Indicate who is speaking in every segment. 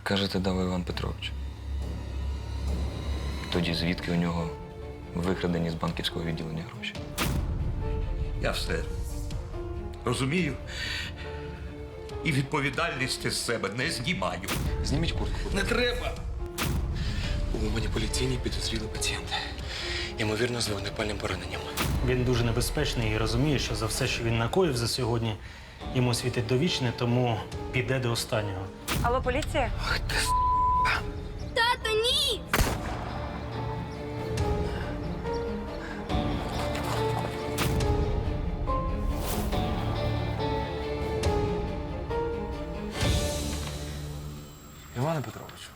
Speaker 1: Кажете, дав Іван Петрович. Тоді звідки у нього викрадені з банківського відділення гроші?
Speaker 2: Я все розумію. І відповідальність з себе не знімаю.
Speaker 1: Зніміть куртку.
Speaker 2: Не треба!
Speaker 3: У маніпуляційній підозрілий пацієнт. Ймовірно, з вогнепальним пораненням.
Speaker 4: Він дуже небезпечний і розуміє, що за все, що він накоїв за сьогодні, йому світить довічне, тому піде до останнього.
Speaker 5: Алло, поліція?
Speaker 6: Тато, ні!
Speaker 3: Іване Петровичу.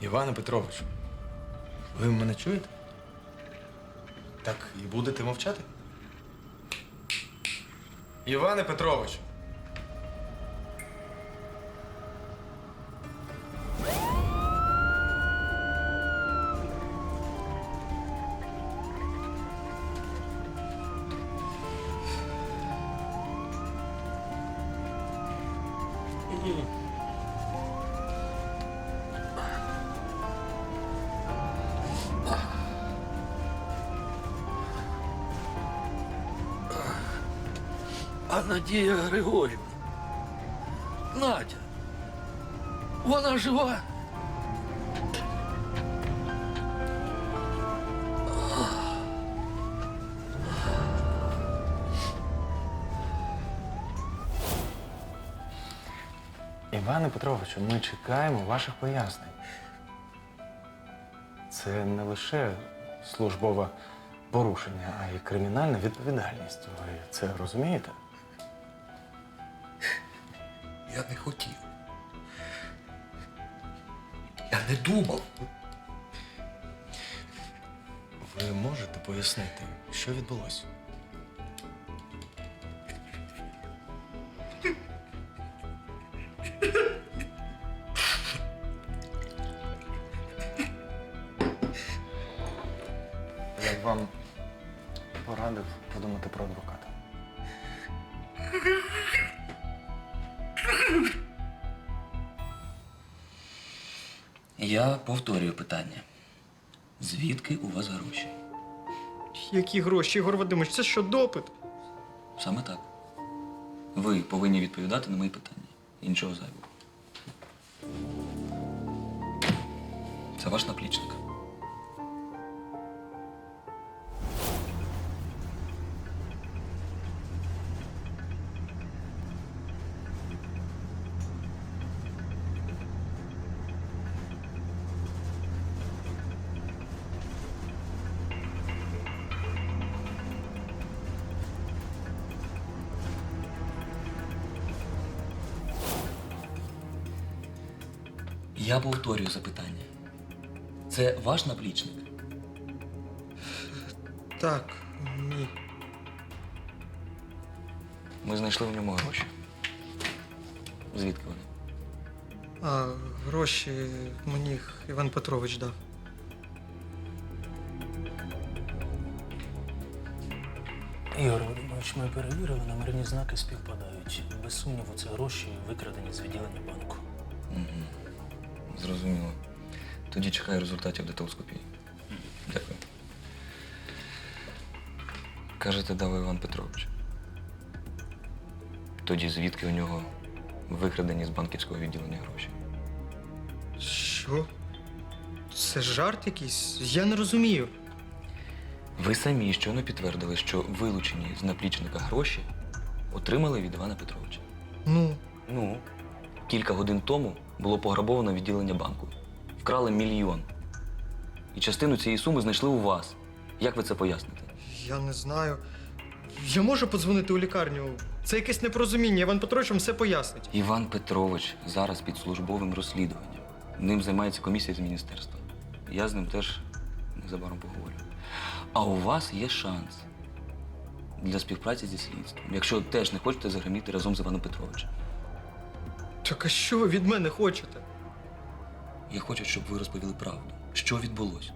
Speaker 3: Іване Петровичу, ви мене чуєте? Так і будете мовчати? Іване Петровичу.
Speaker 7: А Надія Григорівна. Надя. Вона жива.
Speaker 3: Іване Петровичу, ми чекаємо ваших пояснень. Це не лише службове порушення, а й кримінальна відповідальність. Ви це розумієте?
Speaker 2: Я не хотів. Я не думав.
Speaker 3: Ви можете пояснити, що відбулося? Я б вам порадив подумати про адвоката.
Speaker 1: Я повторюю питання. Звідки у вас гроші?
Speaker 8: Які гроші, Ігор Вадимович? Це що, допит?
Speaker 1: Саме так. Ви повинні відповідати на мої питання. Іншого зайвого. Це ваш наплічник. Я повторюю запитання. Це ваш наплічник?
Speaker 8: Так, ні.
Speaker 1: Ми знайшли в ньому гроші. Звідки вони?
Speaker 8: А гроші мені Іван Петрович дав.
Speaker 4: Ігор Володимирович, ми перевірили, номерні знаки співпадають. Без сумніву, це гроші, викрадені з відділення банку.
Speaker 1: Зрозуміло. Тоді чекаю результатів дактилоскопії. Дякую. Кажете, дав Іван Петрович. Тоді звідки у нього викрадені з банківського відділення гроші?
Speaker 8: Що? Це жарт якийсь? Я не розумію.
Speaker 1: Ви самі щойно підтвердили, що вилучені з наплічника гроші отримали від Івана Петровича. Ну, кілька годин тому було пограбовано відділення банку. Вкрали 1 мільйон. І частину цієї суми знайшли у вас. Як ви це поясните?
Speaker 8: Я не знаю. Я можу подзвонити у лікарню? Це якесь непорозуміння. Іван Петрович вам все пояснить.
Speaker 1: Іван Петрович зараз під службовим розслідуванням. Ним займається комісія з міністерства. Я з ним теж незабаром поговорю. А у вас є шанс для співпраці зі слідством, якщо теж не хочете загриміти разом з Іваном Петровичем.
Speaker 8: Так а що ви від мене хочете?
Speaker 1: Я хочу, щоб ви розповіли правду. Що відбулося?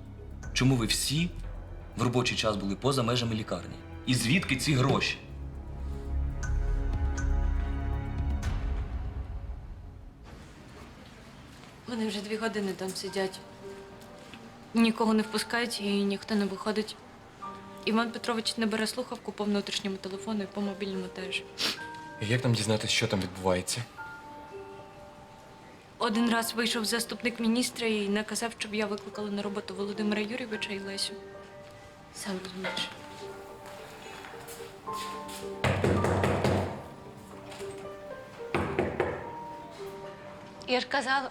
Speaker 1: Чому ви всі в робочий час були поза межами лікарні? І звідки ці гроші?
Speaker 5: Вони вже 2 години там сидять. Нікого не впускають і ніхто не виходить. Іван Петрович не бере слухавку по внутрішньому телефону і по мобільному теж.
Speaker 6: І як нам дізнатися, що там відбувається?
Speaker 5: Один раз вийшов заступник міністра і наказав, щоб я викликала на роботу Володимира Юрійовича і Лесю. Сам розумієш. Я ж казала.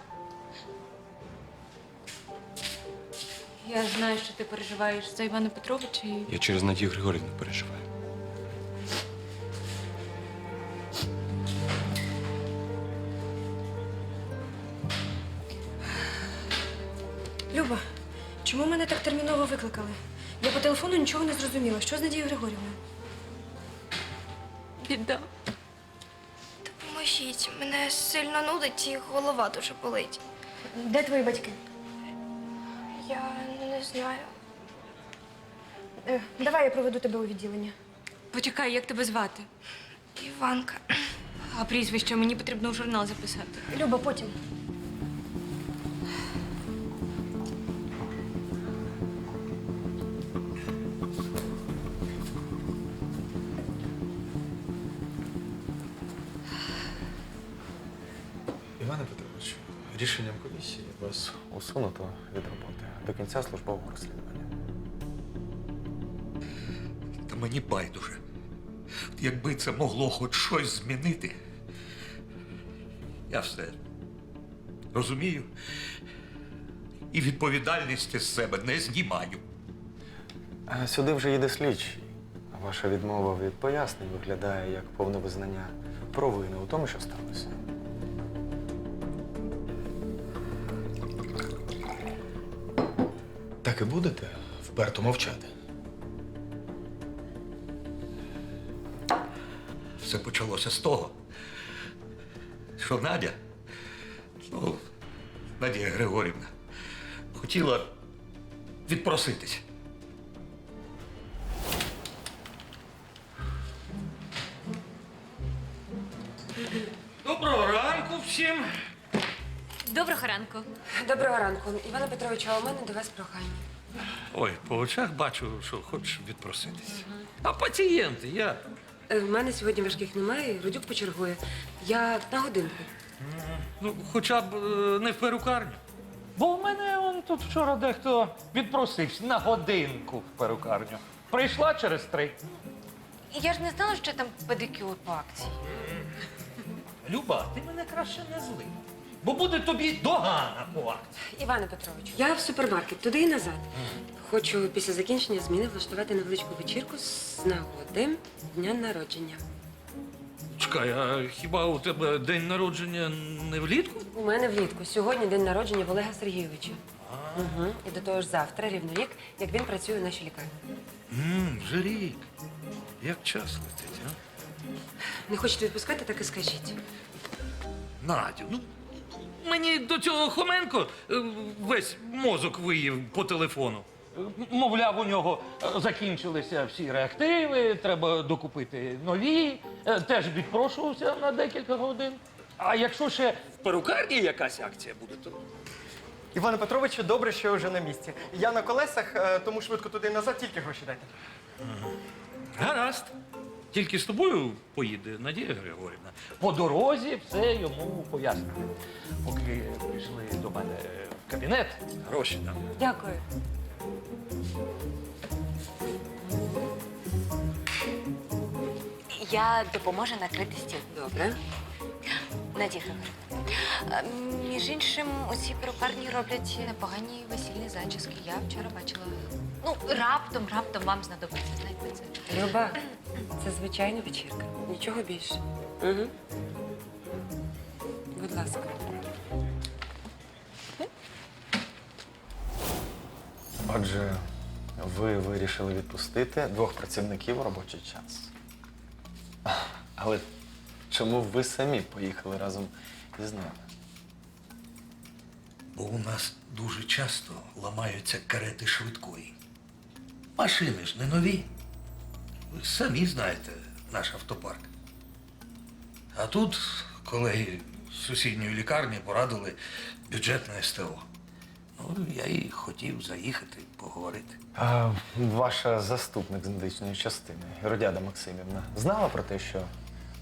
Speaker 5: Я знаю, що ти переживаєш за Івана Петровича і.
Speaker 6: Я через Надію Григорівну переживаю.
Speaker 9: Люба, чому мене так терміново викликали? Я по телефону нічого не зрозуміла. Що з Надією Григорівною?
Speaker 5: Біда.
Speaker 10: Допоможіть, мене сильно нудить і голова дуже болить.
Speaker 9: Де твої батьки?
Speaker 10: Я не знаю.
Speaker 9: Давай я проведу тебе у відділення.
Speaker 5: Почекай, як тебе звати?
Speaker 10: Іванка.
Speaker 5: А прізвище мені потрібно у журнал записати.
Speaker 9: Люба, потім.
Speaker 3: Іване Петровичу, рішенням комісії вас усунуто від роботи до кінця службового розслідування.
Speaker 2: Та мені байдуже. Якби це могло хоч щось змінити. Я все розумію. І відповідальності з себе не знімаю.
Speaker 3: А сюди вже їде слідчий. А ваша відмова від пояснень виглядає як повне визнання провини у тому, що сталося.
Speaker 4: Так і будете вперто мовчати.
Speaker 2: Все почалося з того, що Надя, Надія Григорівна, хотіла відпроситись.
Speaker 7: Доброго ранку всім.
Speaker 5: Доброго ранку.
Speaker 9: Доброго ранку. Івана Петровича, а у мене до вас прохання.
Speaker 7: Ой, по очах бачу, що хочеш відпроситись. А пацієнти як?
Speaker 9: В мене сьогодні важких немає, Родюк почергує. Я на годинку.
Speaker 7: Ну, хоча б не в перукарню. Бо в мене тут вчора дехто відпросився на годинку в перукарню. Прийшла через 3.
Speaker 5: Я ж не знала, що там педикюр по акції.
Speaker 7: Люба, ти мене краще не зли. Бо буде тобі догана по акції.
Speaker 9: Іване Петровичу, я в супермаркет, туди і назад. Хочу після закінчення зміни влаштувати невеличку вечірку з нагоди дня народження.
Speaker 7: Чекай, а хіба у тебе день народження не влітку?
Speaker 9: У мене влітку. Сьогодні день народження в Олега Сергійовича. Угу. І до того ж завтра, рівно рік, як він працює в нашій лікарні.
Speaker 7: Вже рік. Як час летить, а?
Speaker 9: Не хочете відпускати, так і скажіть.
Speaker 7: Надю, мені до цього Хоменко весь мозок виїв по телефону. Мовляв, у нього закінчилися всі реактиви, треба докупити нові. Теж відпрошувався на декілька годин. А якщо ще в перукарні якась акція буде, то
Speaker 8: Іване Петровичу, добре, що ви вже на місці. Я на колесах, тому швидко туди і назад, тільки гроші дайте.
Speaker 7: гаразд. Тільки з тобою поїде Надія Григорівна. По дорозі все йому поясню. Поки прийшли до мене в кабінет, гроші дам.
Speaker 9: Дякую.
Speaker 5: Я допоможу накрити стіл.
Speaker 9: Добре.
Speaker 5: Надія Григорівна. Між іншим, у цій перукарні роблять непогані весільні зачіски. Я вчора бачила. Ну, раптом вам знадобиться. Знаєте це.
Speaker 9: Люба, це звичайна вечірка. Нічого більше. Угу. Будь ласка.
Speaker 3: Отже, ви вирішили відпустити 2 працівників у робочий час. Але чому ви самі поїхали разом із ними?
Speaker 2: Бо у нас дуже часто ламаються карети швидкої. Машини ж не нові. Ви самі знаєте наш автопарк. А тут колеги з сусідньої лікарні порадили бюджетне СТО. Ну, я і хотів заїхати, поговорити.
Speaker 3: А ваша заступник з медичної частини, Родяда Максимівна, знала про те, що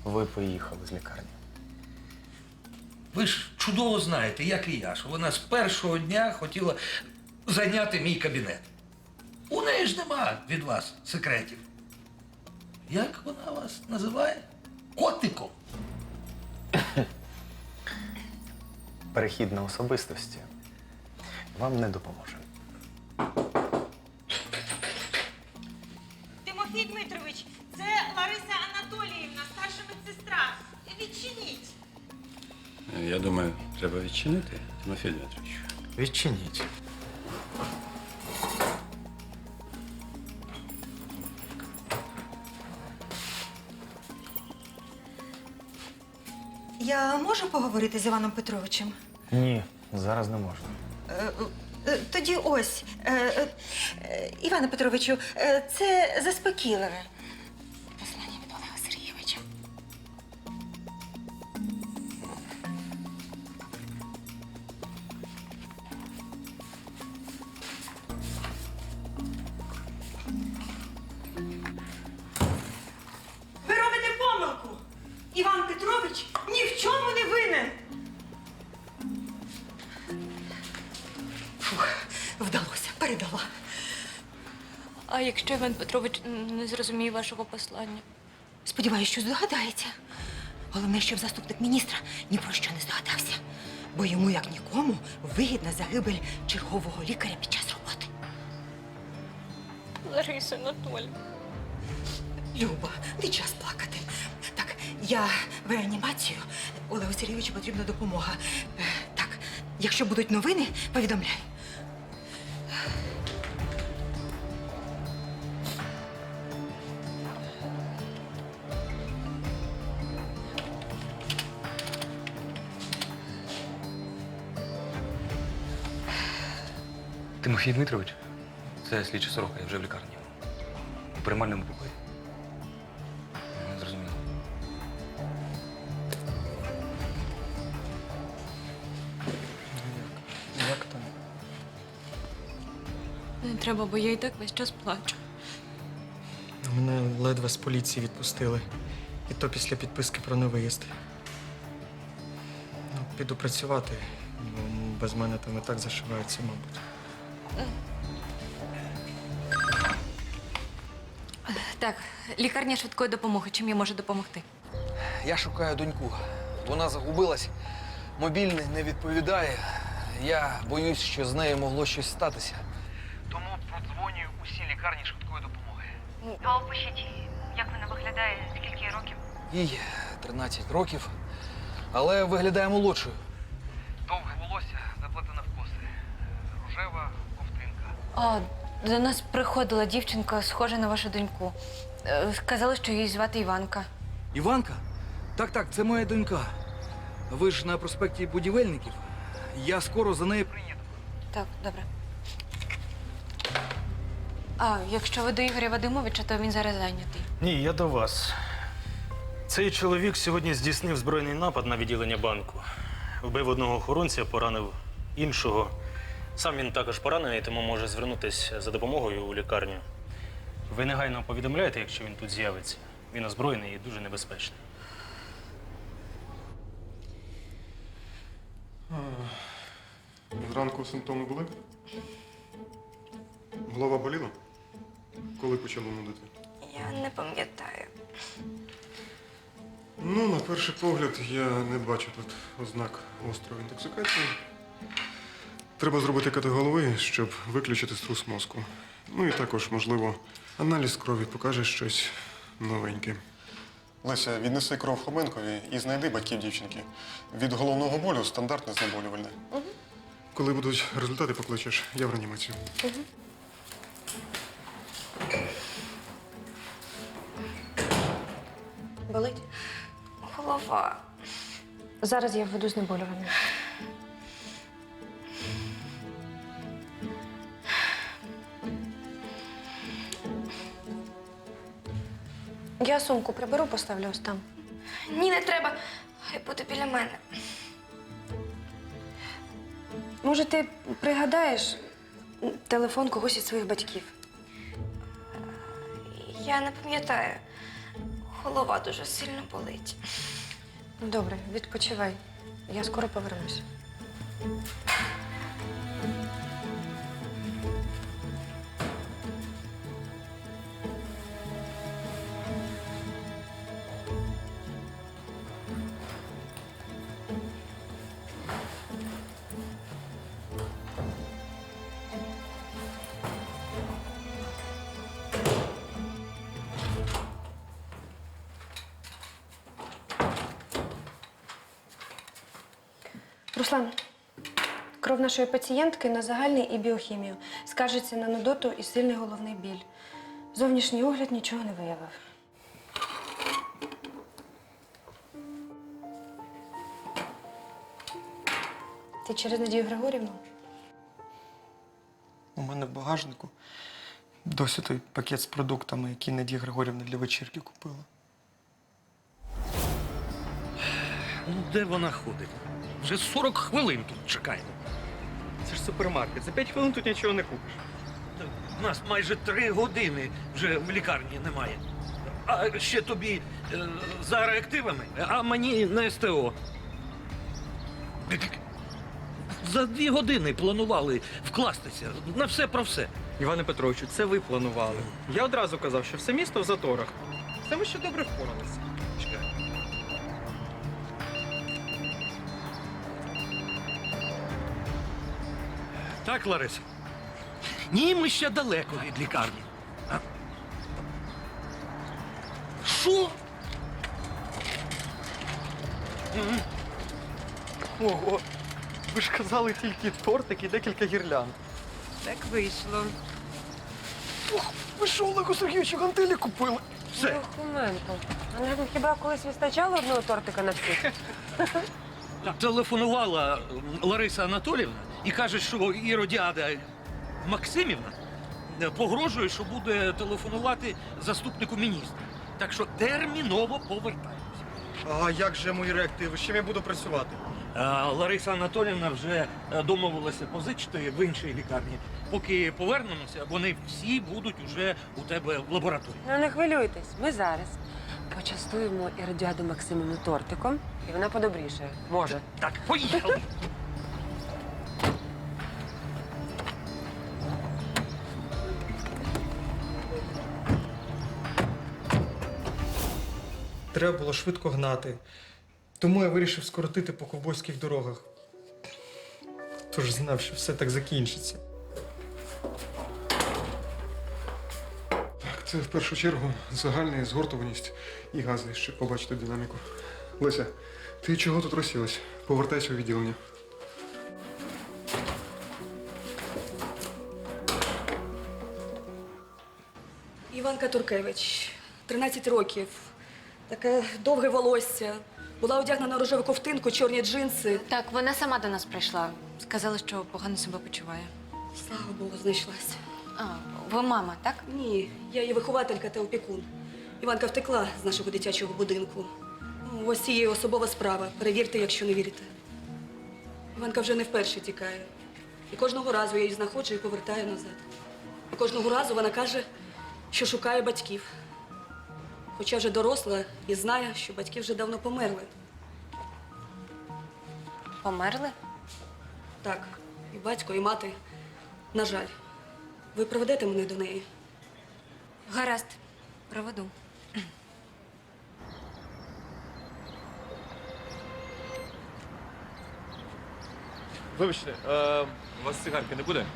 Speaker 3: ви поїхали з лікарні?
Speaker 2: Ви ж чудово знаєте, як і я, що вона з першого дня хотіла зайняти мій кабінет. У неї ж нема від вас секретів. Як вона вас називає? Котиком.
Speaker 3: Перехід на особистості вам не допоможе.
Speaker 11: Тимофій Дмитрович, це Лариса Анатоліївна, старша медсестра. Відчиніть.
Speaker 6: Я думаю, треба відчинити, Тимофій Дмитрович.
Speaker 3: Відчиніть.
Speaker 11: Я можу поговорити з Іваном Петровичем?
Speaker 3: Ні, зараз не можна.
Speaker 11: Тоді ось. Іване Петровичу, це заспокійливе. Послання від Олега Сергійовича. Ви робите помилку! Іван Петрович ні в чому не винен! Фух, вдалося, передала.
Speaker 5: А якщо Іван Петрович не зрозуміє вашого послання?
Speaker 11: Сподіваюсь, що здогадається. Головне, щоб заступник міністра ні про що не здогадався. Бо йому, як нікому, вигідна загибель чергового лікаря під час роботи.
Speaker 5: Лариса Анатоліївна.
Speaker 11: Люба, не час плакати. Так, я в реанімацію. Олегу Сергійовичу потрібна допомога. Так, якщо будуть новини, повідомляй.
Speaker 1: Тимофій Дмитрович, це слідча Сорока, я вже в лікарні. У приймальному покої. Не зрозуміло.
Speaker 8: Як там?
Speaker 5: Не треба, бо я і так весь час плачу.
Speaker 8: Мене ледве з поліції відпустили. І то після підписки про невиїзд. Ну, піду працювати, бо без мене там і так зашиваються, мабуть.
Speaker 5: Так, лікарня швидкої допомоги. Чим я можу допомогти?
Speaker 12: Я шукаю доньку. Вона загубилась, мобільний не відповідає. Я боюсь, що з нею могло щось статися. Тому продзвонюю усі лікарні швидкої допомоги.
Speaker 9: А опишіть її. Як вона виглядає? Скільки їй років?
Speaker 12: Їй 13 років, але виглядає молодшою. Довге волосся, заплетене в коси. Рожева ковтинка.
Speaker 5: А, до нас приходила дівчинка, схожа на вашу доньку. Сказали, що її звати Іванка.
Speaker 12: Іванка? Так, це моя донька. Ви ж на проспекті Будівельників. Я скоро за нею приїду.
Speaker 5: Так, добре. А, якщо ви до Ігоря Вадимовича, то він зараз зайнятий.
Speaker 4: Ні, я до вас. Цей чоловік сьогодні здійснив збройний напад на відділення банку. Вбив одного охоронця, поранив іншого. Сам він також поранений, тому може звернутися за допомогою у лікарню. Ви негайно повідомляєте, якщо він тут з'явиться. Він озброєний і дуже небезпечний.
Speaker 13: Зранку симптоми були? Голова боліла? Коли почало нудити?
Speaker 10: Я не пам'ятаю.
Speaker 13: Ну, на перший погляд, я не бачу тут ознак гострої інтоксикації. Треба зробити КТ голови, щоб виключити струс мозку. Ну і також, можливо, аналіз крові покаже щось новеньке. Леся, віднеси кров Хоменкові і знайди батьків дівчинки. Від головного болю стандартне знеболювальне. Коли будуть результати, покличеш. Я в реанімацію.
Speaker 10: Болить? Голова.
Speaker 5: Зараз я введу знеболювальне. Я сумку приберу, поставлю ось там.
Speaker 10: Ні, не треба. Хай буде біля мене.
Speaker 9: Може, ти пригадаєш телефон когось із своїх батьків?
Speaker 10: Я не пам'ятаю. Голова дуже сильно болить.
Speaker 9: Добре, відпочивай. Я скоро повернусь. Руслан, кров нашої пацієнтки на загальний і біохімію. Скаржиться на нудоту і сильний головний біль. Зовнішній огляд нічого не виявив. Ти через Надію Григорівну?
Speaker 8: У мене в багажнику досі той пакет з продуктами, який Надія Григорівна для вечірки купила.
Speaker 7: Ну, де вона ходить? Вже 40 хвилин тут чекаємо.
Speaker 8: Це ж супермаркет. За 5 хвилин тут нічого не купиш.
Speaker 7: У нас майже 3 години вже в лікарні немає. А ще тобі за реактивами, а мені на СТО. За 2 години планували вкластися на все про все.
Speaker 8: Іване Петровичу, це ви планували. Я одразу казав, що все місто в заторах. Це ми ще добре впоралися.
Speaker 7: Чекай. Так, Лариса? Ні, ми ще далеко від лікарні. А? Що?
Speaker 8: Ого, ви ж казали тільки тортик і декілька гірлянд.
Speaker 9: Так вийшло.
Speaker 8: Ох, ви що, Олегу Сергійовичу гантелі купили?
Speaker 7: Все.
Speaker 9: Документо. А нам хіба колись вистачало одного тортика на всіх?
Speaker 7: Телефонувала Лариса Анатоліївна і каже, що Іродіада Максимівна погрожує, що буде телефонувати заступнику міністра. Так що терміново повертаємося.
Speaker 8: А як же мої реактиви? З чим я буду працювати?
Speaker 7: Лариса Анатоліївна вже домовилася позичити в іншій лікарні. Поки повернемося, вони всі будуть уже у тебе в лабораторії.
Speaker 9: Ну не хвилюйтесь, ми зараз почастуємо Іродіаду Максимівну тортиком, і вона подобрішає. Може.
Speaker 7: Так, поїхали!
Speaker 8: Треба було швидко гнати. Тому я вирішив скоротити по ковбойських дорогах. Тож знав, що все так закінчиться.
Speaker 13: Так, це в першу чергу загальна згортованість і гази, щоб побачити динаміку. Леся, ти чого тут розсілась? Повертайся у відділення.
Speaker 14: Іванка Туркевич, 13 років. Таке довге волосся. Була одягнена в рожеву ковтинку, чорні джинси.
Speaker 5: Так, вона сама до нас прийшла. Сказала, що погано себе почуває.
Speaker 14: Слава Богу, знайшлась.
Speaker 5: А, ви мама, так?
Speaker 14: Ні, я її вихователька та опікун. Іванка втекла з нашого дитячого будинку. Ну, ось її особова справа. Перевірте, якщо не вірите. Іванка вже не вперше тікає. І кожного разу я її знаходжу і повертаю назад. І кожного разу вона каже, що шукає батьків. Хоча вже доросла і знає, що батьки вже давно померли.
Speaker 5: Померли?
Speaker 14: Так, і батько, і мати. На жаль. Ви проведете мене до неї?
Speaker 5: Гаразд, проведу.
Speaker 3: Вибачте, у вас цигарки не буде?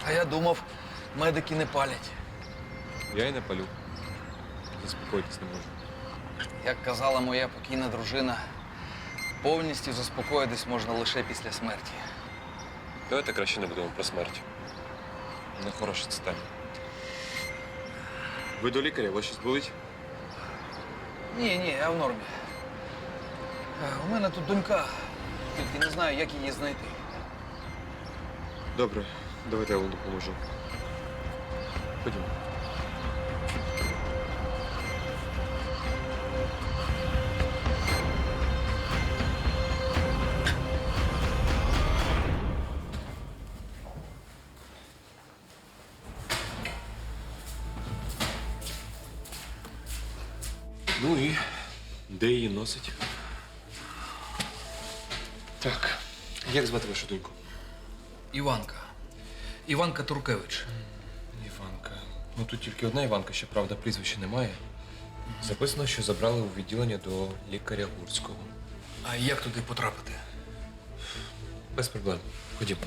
Speaker 12: А я думав, медики не палять.
Speaker 3: Я і не палю. Заспокоїтись не можу.
Speaker 12: Як казала моя покійна дружина, повністю заспокоїтись можна лише після смерті.
Speaker 3: Давайте краще не будемо про смерть. Нехороше це тема. Ви до лікаря, вас щось болить?
Speaker 12: Ні, я в нормі. У мене тут донька, тільки не знаю, як її знайти.
Speaker 3: Добре, давайте я вам допоможу. Ходімо.
Speaker 15: Ну і де її носить? Так, як звати вашу доньку?
Speaker 12: Іванка. Іванка Туркевич.
Speaker 15: Іванка. Ну тут тільки одна Іванка, щоправда, прізвища немає. Записано, що забрали у відділення до лікаря Гурського.
Speaker 12: А як туди потрапити?
Speaker 15: Без проблем. Ходімо.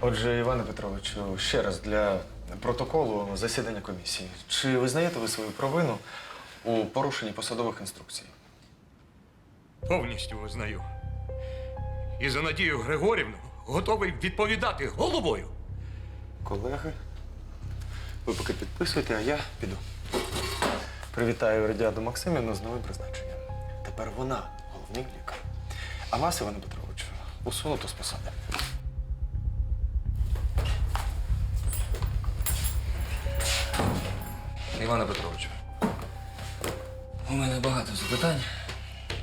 Speaker 3: Отже, Іване Петровичу, ще раз для протоколу засідання комісії. Чи визнаєте ви свою провину у порушенні посадових інструкцій?
Speaker 2: Повністю визнаю. І за Надію Григорівну готовий відповідати головою.
Speaker 3: Колеги, ви поки підписуйте, а я піду. Привітаю Радіаду Максимівну з новим призначенням. Тепер вона головний лікар. А вас, Іване Петровичу, усунуто з посади.
Speaker 1: Іване Петровичу, у мене багато запитань,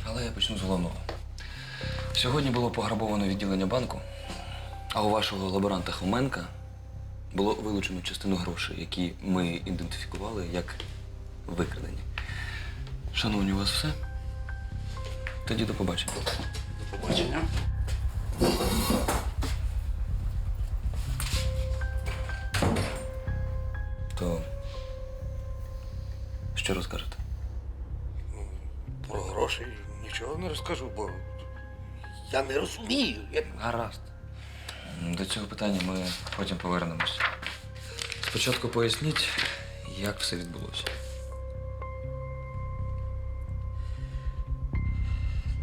Speaker 1: але я почну з головного. Сьогодні було пограбовано відділення банку, а у вашого лаборанта Хоменка було вилучено частину грошей, які ми ідентифікували як викрадені. Шановні, у вас все? Тоді до побачення.
Speaker 6: До побачення.
Speaker 1: То що розкажете?
Speaker 2: Про гроші нічого не розкажу, бо я не розумію.
Speaker 1: Гаразд. До цього питання ми потім повернемось. Спочатку поясніть, як все відбулося.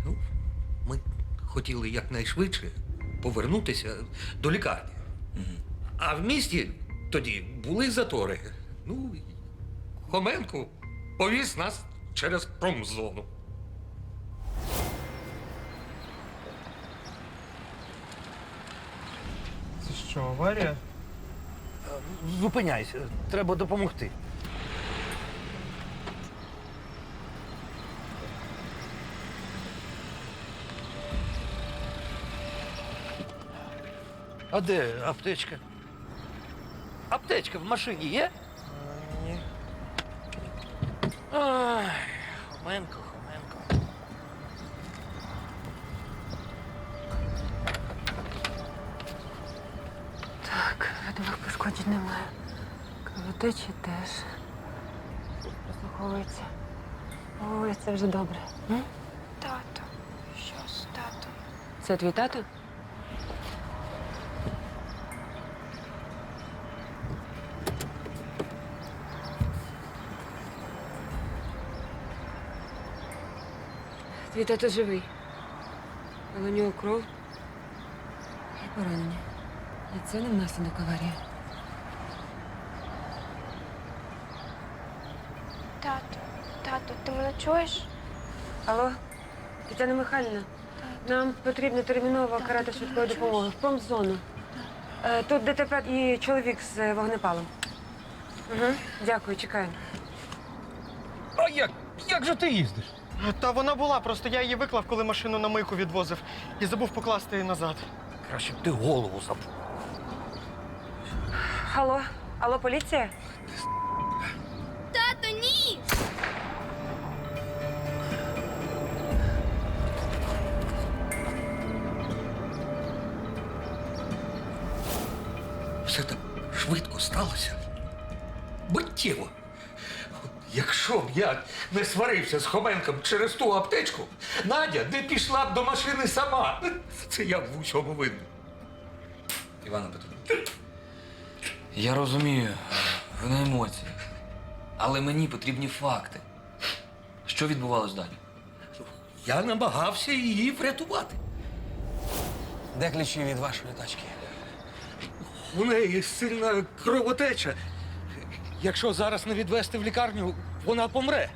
Speaker 2: Ну, ми хотіли якнайшвидше повернутися до лікарні. А в місті тоді були затори. Ну, і Хоменко повіз нас через промзону.
Speaker 8: Це що, аварія?
Speaker 2: Зупиняйся, треба допомогти. А де аптечка? Аптечка в машині є?
Speaker 8: Ні.
Speaker 2: Ай, Хоменко, Хоменко.
Speaker 9: Так, видових пошкоджень немає. Кровотечі теж. Прослуховується. Ой, це вже добре.
Speaker 10: Тато. Що з татом?
Speaker 9: Це твій тато? Твій тато живий. Але у нього кров і поранення. І це не внаслідок аварії.
Speaker 10: Тато, ти мене чуєш?
Speaker 9: Алло, Тетяна Михайлівна, нам потрібно терміново карета швидкої допомоги в промзону. Тут ДТП і чоловік з вогнепалом. Угу, дякую, чекаю.
Speaker 2: А як же ти їздиш?
Speaker 8: Та вона була, просто я її виклав, коли машину на мийку відвозив. І забув покласти її назад.
Speaker 2: Краще б ти голову забув.
Speaker 9: Алло, поліція?
Speaker 10: Тато, ні!
Speaker 2: Все так швидко сталося. Миттєво. Якщо б я не сварився з Хоменком через ту аптечку, Надя не пішла б до машини сама. Це я в усьому винен.
Speaker 1: Іване Петровичу, я розумію, ви на емоціях. Але мені потрібні факти. Що відбувалось далі?
Speaker 2: Я намагався її врятувати.
Speaker 12: Де ключі від вашої тачки?
Speaker 2: У неї сильна кровотеча. Якщо зараз не відвезти в лікарню, вона помре.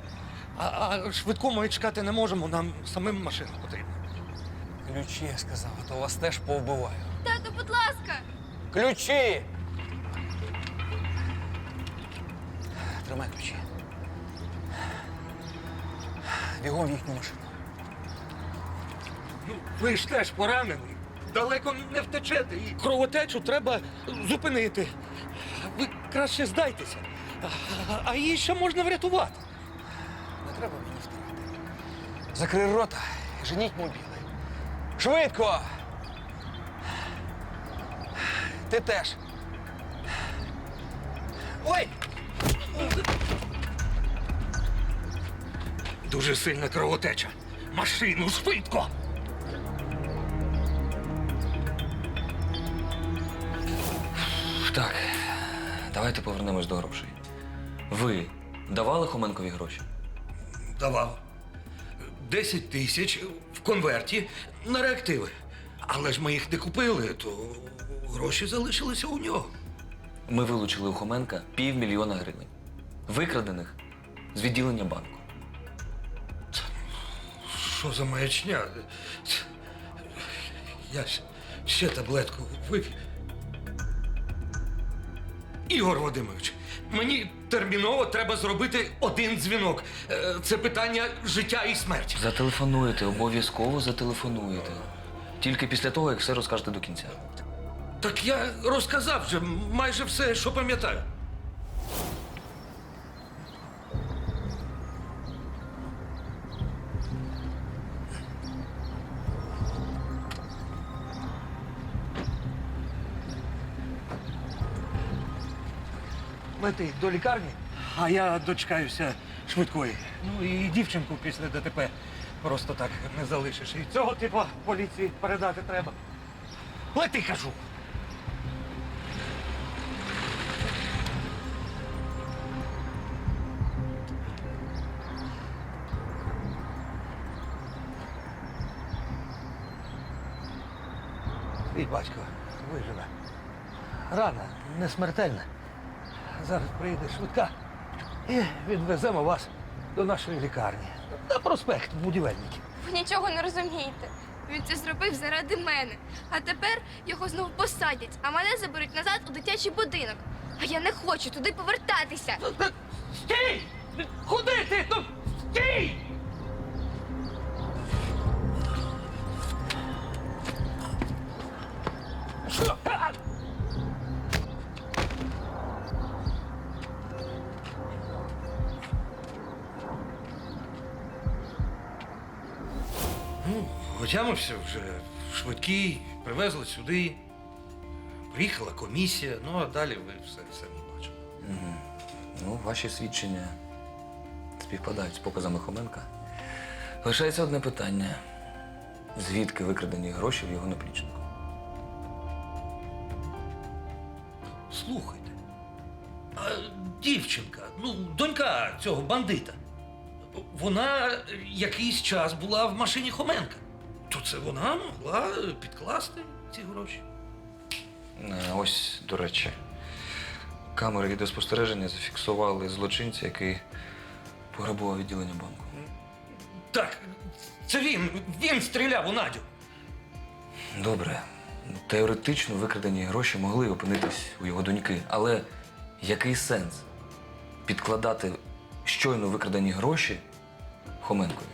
Speaker 2: А швидку ми чекати не можемо, нам самим машина потрібна.
Speaker 12: Ключі, я сказав, а то вас теж повбиваю.
Speaker 10: Тато, будь ласка!
Speaker 12: Ключі! Тримай ключі. Бігом в їхню машину.
Speaker 2: Ну, ви ж теж поранений.
Speaker 7: далеко не втечете, і кровотечу треба зупинити. Ви краще здайтеся, а її ще можна врятувати.
Speaker 12: Не треба мені втирати. Закрий рота і женіть мобіли. Швидко! Ти теж.
Speaker 7: Ой! Дуже сильна кровотеча. Машину, швидко!
Speaker 1: Так, давайте повернемось до грошей. Ви давали Хоменкові гроші?
Speaker 2: Давав. 10 тисяч в конверті на реактиви. Але ж ми їх не купили, то гроші залишилися у нього.
Speaker 1: Ми вилучили у Хоменка 500 000 гривень. Викрадених з відділення банку.
Speaker 2: Що за маячня? Я ще таблетку вип'ю. Ігор Вадимович, мені терміново треба зробити один дзвінок. Це питання життя і смерті.
Speaker 1: Зателефонуєте, обов'язково зателефонуєте. Тільки після того, як все розкажете до кінця.
Speaker 2: Так я розказав вже майже все, що пам'ятаю. Лети до лікарні, а я дочекаюся швидкої. Ну і дівчинку після ДТП просто так не залишиш. І цього типу поліції передати треба. Лети, кажу. Твій батько виживе. Рана не смертельна. Зараз приїде швидка і відвеземо вас до нашої лікарні. На проспект Будівельників.
Speaker 16: Ви нічого не розумієте. Він це зробив заради мене. А тепер його знову посадять, а мене заберуть назад у дитячий будинок. А я не хочу туди повертатися.
Speaker 7: Стій! Куди ти? Ну, стій! Що? Ну, отямився вже швидкий, привезли сюди. Приїхала комісія, ну а далі ви все самі бачили.
Speaker 1: Угу. Ну, ваші свідчення співпадають з показами Хоменка. Лишається одне питання. Звідки викрадені гроші в його наплічнику?
Speaker 2: Слухайте, а дівчинка, ну, донька цього бандита, вона якийсь час була в машині Хоменка. То це вона могла підкласти ці гроші.
Speaker 1: Ось, до речі, камери відеоспостереження зафіксували злочинця, який пограбував відділення банку.
Speaker 2: Так, це він стріляв у Надю.
Speaker 1: Добре. Теоретично викрадені гроші могли опинитись у його доньки. Але який сенс підкладати щойно викрадені гроші Хоменкові?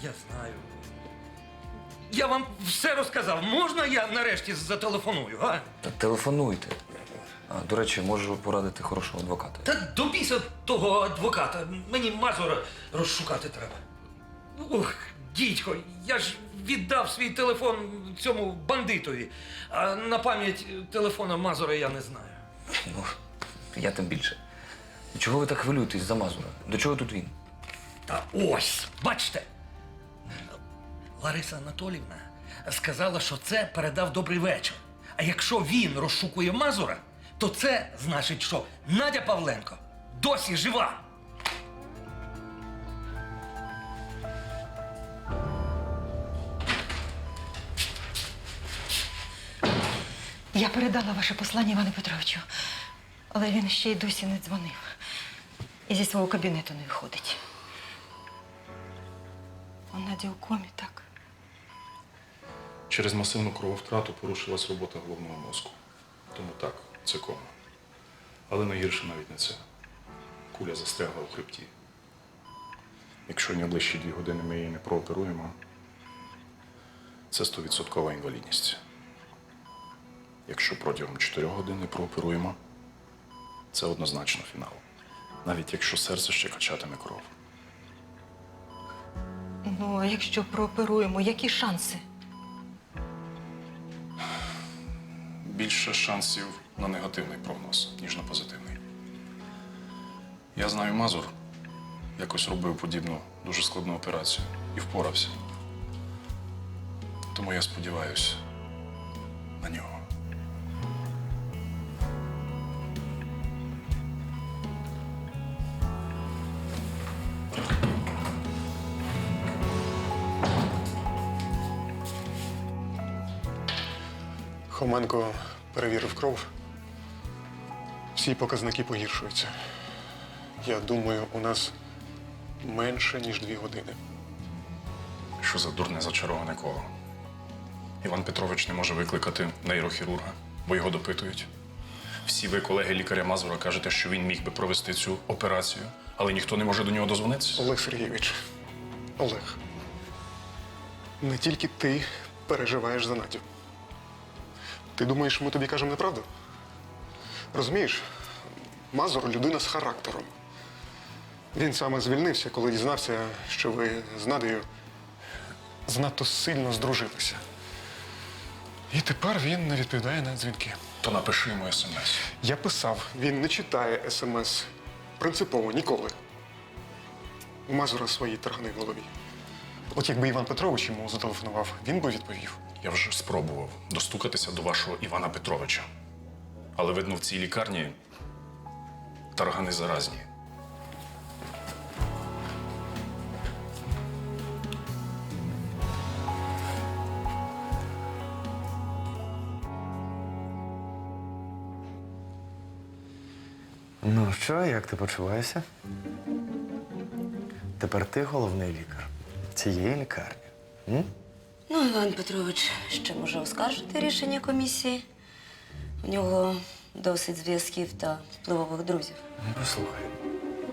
Speaker 2: Я знаю. Я вам все розказав. Можна я нарешті зателефоную, а?
Speaker 1: Та телефонуйте. До речі, можу порадити хорошого адвоката.
Speaker 2: Та до біса того адвоката. Мені Мазура розшукати треба. Ух, дідько, я ж віддав свій телефон цьому бандитові. А на пам'ять телефона Мазура я не знаю.
Speaker 1: Ну, я тим більше. Чого ви так хвилюєтесь за Мазура? До чого тут він?
Speaker 2: Та ось, бачите. Лариса Анатоліївна сказала, що це передав добрий вечір. А якщо він розшукує Мазура, то це значить, що Надя Павленко досі жива.
Speaker 11: Я передала ваше послання Івану Петровичу, але він ще й досі не дзвонив. І зі свого кабінету не виходить. У Наді у комі, так?
Speaker 13: Через масивну крововтрату порушилась робота головного мозку. Тому так, це кома. Але найгірше навіть не це. Куля застрягла у хребті. Якщо найближчі 2 години ми її не прооперуємо,
Speaker 17: Це 100% інвалідність. Якщо протягом 4 годин не прооперуємо, це однозначно фінал. Навіть якщо серце ще качатиме кров.
Speaker 11: Ну, а якщо прооперуємо, які шанси?
Speaker 17: Більше шансів на негативний прогноз, ніж на позитивний. Я знаю Мазур. Якось робив подібну дуже складну операцію і впорався. Тому я сподіваюся на нього.
Speaker 13: Хоменко перевірив кров. Всі показники погіршуються. Я думаю, у нас менше, ніж 2 години.
Speaker 17: Що за дурне зачароване коло? Іван Петрович не може викликати нейрохірурга, бо його допитують. Всі ви, колеги лікаря Мазура, кажете, що він міг би провести цю операцію, але ніхто не може до нього дозвонитися.
Speaker 13: Олег Сергійович, Олег, не тільки ти переживаєш за Надю. Ти думаєш, ми тобі кажемо неправду? Розумієш, Мазур – людина з характером. Він саме звільнився, коли дізнався, що ви з Надею занадто сильно здружилися. І тепер він не відповідає на дзвінки.
Speaker 17: То напиши йому смс.
Speaker 13: Я писав, він не читає смс. Принципово, ніколи. У Мазура свої таргани в голові. От якби Іван Петрович йому зателефонував, він би відповів.
Speaker 17: Я вже спробував достукатися до вашого Івана Петровича. Але, видно, в цій лікарні таргани заразні.
Speaker 3: Ну що, як ти почуваєшся? Тепер ти головний лікар цієї лікарні. М?
Speaker 18: Ну, Іван Петрович ще може оскаржити рішення комісії. У нього досить зв'язків та впливових друзів.
Speaker 3: Ну, послухай,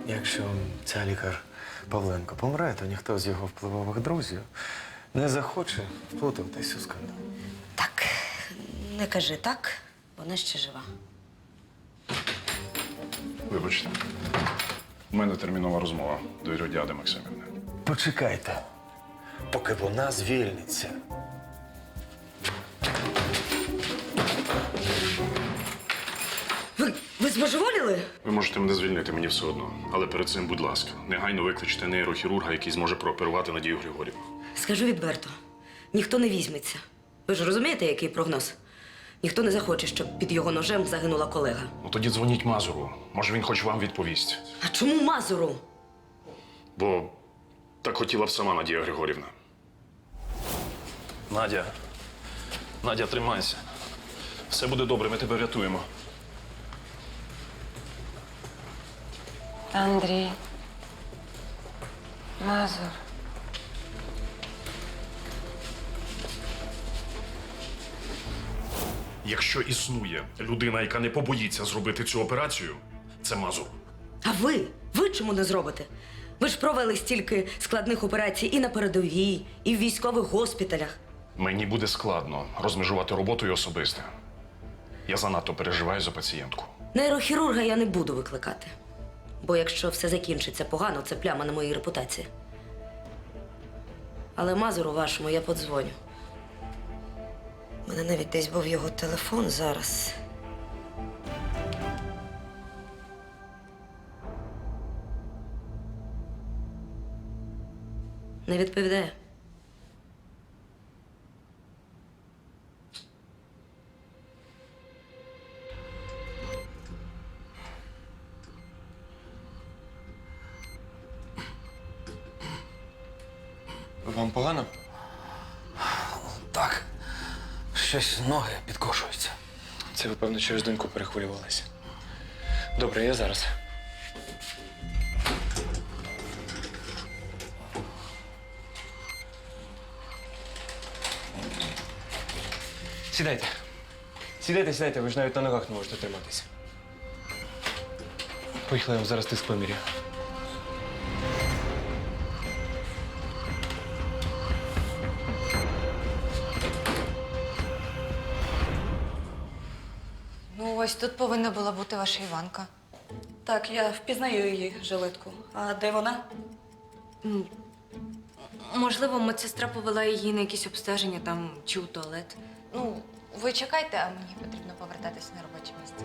Speaker 3: якщо ця лікар Павленко помре, то ніхто з його впливових друзів не захоче вплутуватись у скандал.
Speaker 18: Так, не кажи так, вона ще жива.
Speaker 17: Вибачте, у мене термінова розмова до Іродіади Максимівни.
Speaker 3: Почекайте, поки вона звільниться.
Speaker 18: Ви збожеволіли?
Speaker 17: Ви можете мене звільнити, мені все одно. Але перед цим, будь ласка, негайно викличте нейрохірурга, який зможе прооперувати Надію Григорівну.
Speaker 18: Скажу відверто, ніхто не візьметься. Ви ж розумієте, який прогноз? Ніхто не захоче, щоб під його ножем загинула колега.
Speaker 17: Ну тоді дзвоніть Мазуру. Може, він хоч вам відповість.
Speaker 18: А чому Мазуру?
Speaker 17: Бо так хотіла б сама Надія Григорівна. Надя, тримайся. Все буде добре, ми тебе врятуємо.
Speaker 9: Андрій. Мазур.
Speaker 17: Якщо існує людина, яка не побоїться зробити цю операцію, це Мазур.
Speaker 18: А ви? Ви чому не зробите? Ви ж провели стільки складних операцій і на передовій, і в військових госпіталях.
Speaker 17: Мені буде складно розмежувати роботу і особисте. Я занадто переживаю за пацієнтку.
Speaker 18: Нейрохірурга я не буду викликати. Бо якщо все закінчиться погано, це пляма на моїй репутації. Але Мазуру вашому я подзвоню. У мене навіть десь був його телефон зараз. Не відповідає.
Speaker 3: Вам погано?
Speaker 12: Так. Щось ноги підкошуються.
Speaker 3: Це ви, певно, через доньку перехворювалися. Добре, я зараз. Сідайте. Сідайте, ви ж навіть на ногах не можете триматися. Поїхали, я вам зараз тиск поміряю.
Speaker 5: Ось тут повинна була бути ваша Іванка.
Speaker 14: Так, я впізнаю її жилетку. А де вона?
Speaker 5: Можливо, медсестра повела її на якісь обстеження там чи у туалет. Ну, ви чекайте, а мені потрібно повертатися на робоче місце.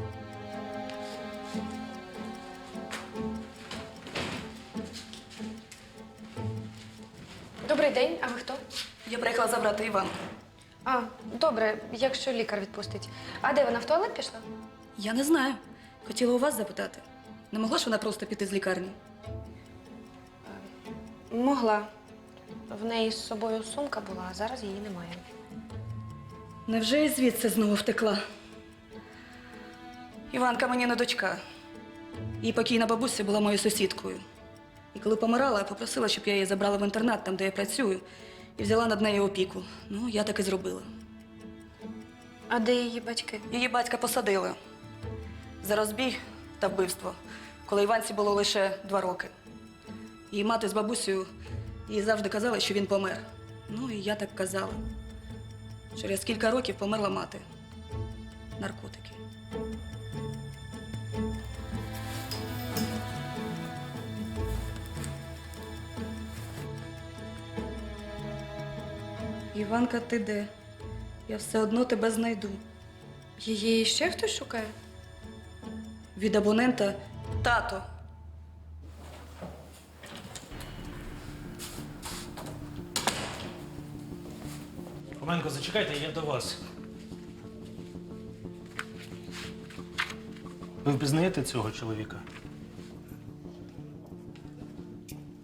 Speaker 16: Добрий день, а ви хто?
Speaker 14: Я приїхала забрати Іванку.
Speaker 16: А, добре, якщо лікар відпустить. А де вона в туалет пішла?
Speaker 14: Я не знаю. Хотіла у вас запитати. Не могла ж вона просто піти з лікарні?
Speaker 16: Могла. В неї з собою сумка була, а зараз її немає.
Speaker 14: Невже і звідси знову втекла? Іванка мені не дочка. Її покійна бабуся була моєю сусідкою. І коли помирала, попросила, щоб я її забрала в інтернат, там, де я працюю, і взяла над нею опіку. Ну, я так і зробила.
Speaker 16: А де її батьки?
Speaker 14: Її батька посадили за розбій та вбивство, коли Іванці було лише 2 роки. Її мати з бабусею їй завжди казали, що він помер. Ну, і я так казала. Через кілька років померла мати. Наркотики. Іванка, ти де? Я все одно тебе знайду.
Speaker 16: Її ще хтось шукає?
Speaker 14: Від абонента тато.
Speaker 4: Хоменко, зачекайте, я до вас. Ви впізнаєте цього чоловіка?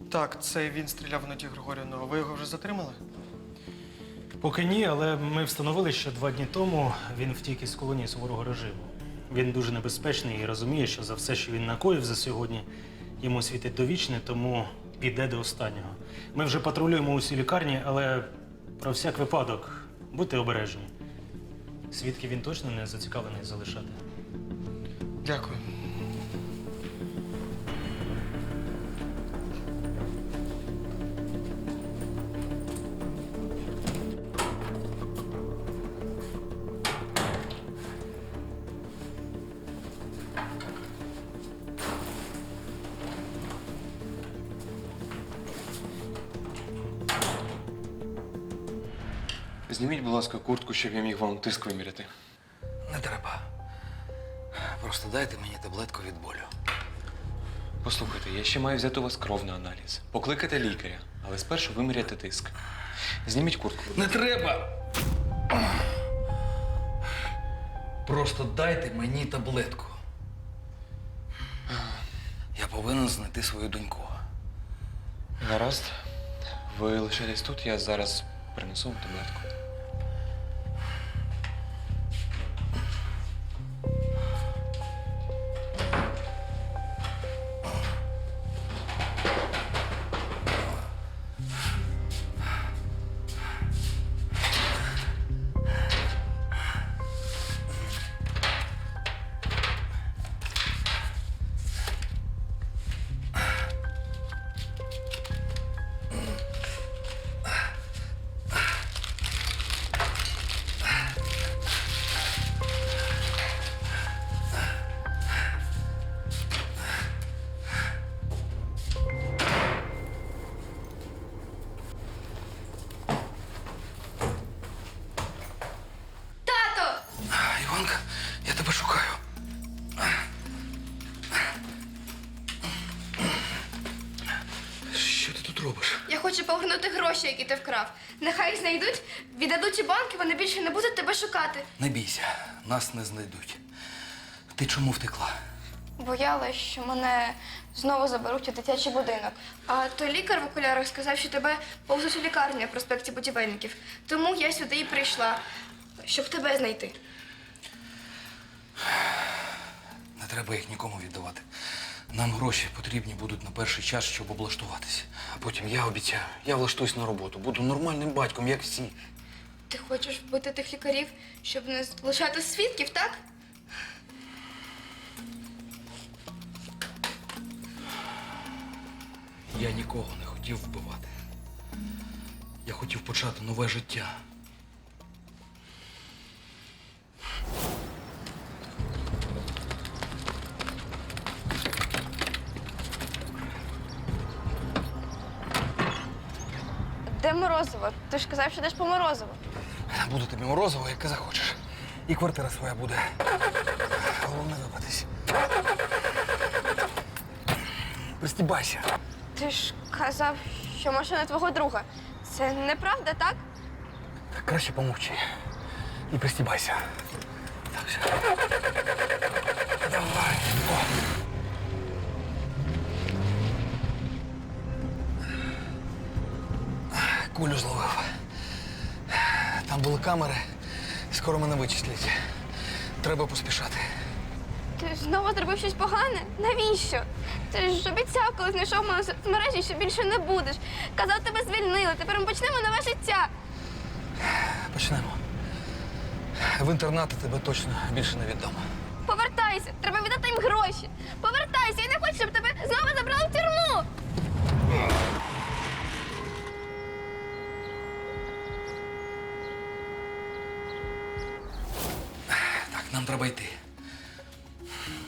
Speaker 8: Так, це він стріляв в Наді Григорівну. Ви його вже затримали?
Speaker 4: Поки ні, але ми встановили, що 2 дні тому він втік із колонії суворого режиму. Він дуже небезпечний і розуміє, що за все, що він накоїв за сьогодні, йому світить довічне, тому піде до останнього. Ми вже патрулюємо усі лікарні, але про всяк випадок будьте обережні. Свідки він точно не зацікавлений залишати.
Speaker 8: Дякую.
Speaker 15: Зніміть, будь ласка, куртку, щоб я міг вам тиск виміряти.
Speaker 12: Не треба. Просто дайте мені таблетку від болю.
Speaker 15: Послухайте, я ще маю взяти у вас кров на аналіз. Покликайте лікаря, але спершу виміряти тиск. Зніміть куртку.
Speaker 12: Не треба! Просто дайте мені таблетку. Я повинен знайти свою доньку.
Speaker 15: Гаразд. Ви лишайтесь тут, я зараз принесу вам таблетку.
Speaker 12: Іванка, я тебе шукаю. Що ти тут робиш?
Speaker 16: Я хочу повернути гроші, які ти вкрав. Нехай їх знайдуть, віддадуть у банк, і вони більше не будуть тебе шукати.
Speaker 12: Не бійся, нас не знайдуть. Ти чому втекла?
Speaker 16: Боялась, що мене знову заберуть у дитячий будинок. А той лікар в окулярах сказав, що тебе повезуть у лікарню на проспекті Будівельників. Тому я сюди і прийшла, щоб тебе знайти.
Speaker 12: Не треба їх нікому віддавати. Нам гроші потрібні будуть на перший час, щоб облаштуватися. А потім, я обіцяю, я влаштуюсь на роботу. Буду нормальним батьком, як всі.
Speaker 16: Ти хочеш вбити тих лікарів, щоб не залишати свідків, так?
Speaker 12: Я нікого не хотів вбивати. Я хотів почати нове життя.
Speaker 16: морозиво. Ти ж казав, що йдеш по морозиво.
Speaker 12: Буду тобі морозиво, яке захочеш. І квартира своя буде. Головне випатись. Пристібайся.
Speaker 16: Ти ж казав, що машина твого друга. Це неправда, так?
Speaker 12: Краще помовчи. І пристібайся. Так, все. Давай. О. Кулю зловив. Там були камери. Скоро мене вичислять. Треба поспішати.
Speaker 16: Ти знову зробив щось погане? Навіщо? Ти ж обіцяв, коли знайшов мене в мережі, що більше не будеш. Казав, тебе звільнили. Тепер ми почнемо нове життя.
Speaker 12: Почнемо. В інтернати тебе точно більше не віддам.
Speaker 16: Повертайся. Треба віддати їм гроші. Повертайся. Я не хочу, щоб тебе знову забрали в тюрму.
Speaker 12: Так, нам треба йти.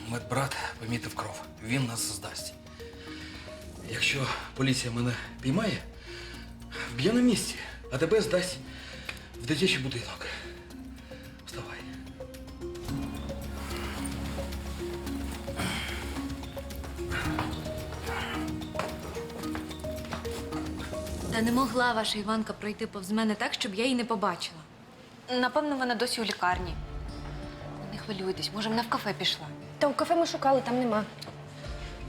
Speaker 12: Медбрат помітив кров. Він нас здасть. Якщо поліція мене піймає, вб'є на місці, а тебе здасть в дитячий будинок. Вставай.
Speaker 5: Та не могла ваша Іванка пройти повз мене так, щоб я її не побачила. Напевно, вона досі у лікарні. Не хвилюйтесь, може, вона в кафе пішла.
Speaker 16: Та у кафе ми шукали, там нема.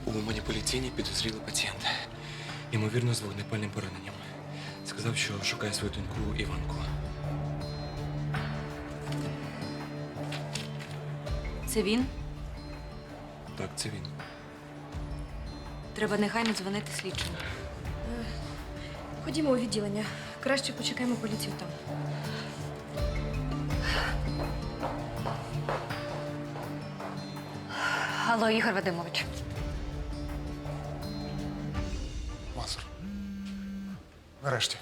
Speaker 15: У маніпуляційній підозрілий пацієнт. Ймовірно, з вогнепальним пораненням. Сказав, що шукає свою доньку Іванку.
Speaker 5: Це він?
Speaker 15: Так, це він.
Speaker 5: Треба негайно дзвонити слідчому.
Speaker 16: Ходімо у відділення. Краще почекаємо поліцію там.
Speaker 5: Алло, Ігор Вадимович.
Speaker 13: Мазур. Нарешті.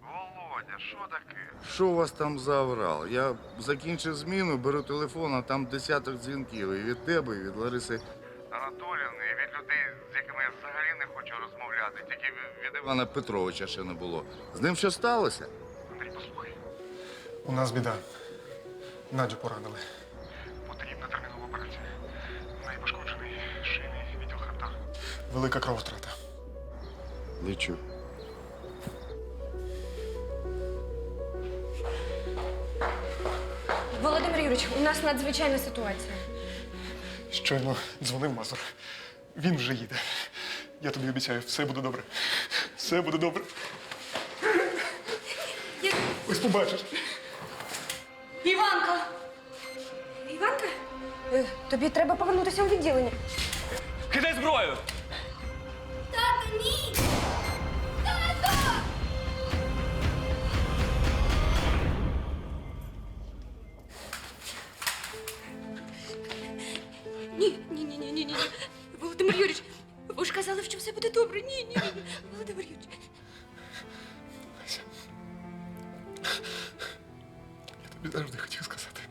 Speaker 19: Володя, що таке? Що у вас там за аврал? Я закінчив зміну, беру телефон, а там десяток дзвінків. І від тебе, і від Лариси Анатоліївни, і від людей, з якими я взагалі не хочу розмовляти. Тільки від Івана Петровича ще не було. З ним що сталося? Андрій, послухай.
Speaker 13: У нас біда. Надю поранили.
Speaker 19: Потрібна термінова операція. В неї пошкоджений шийний відділ хребта.
Speaker 13: Велика крововтрата.
Speaker 19: Лечу.
Speaker 16: Володимир Юрійович, у нас надзвичайна ситуація.
Speaker 13: Щойно дзвонив Мазур. Він вже їде. Я тобі обіцяю, все буде добре. Все буде добре. Ось побачиш.
Speaker 16: Іванка! Іванка? Тобі треба повернутися у відділення.
Speaker 1: Кидай зброю!
Speaker 16: Тато, ні! Тато! Ні. Володимир Юрійович, ви ж казали, що все буде добре. Ні. Володимир Юрійович.
Speaker 13: Я тобі завжди хотів сказати.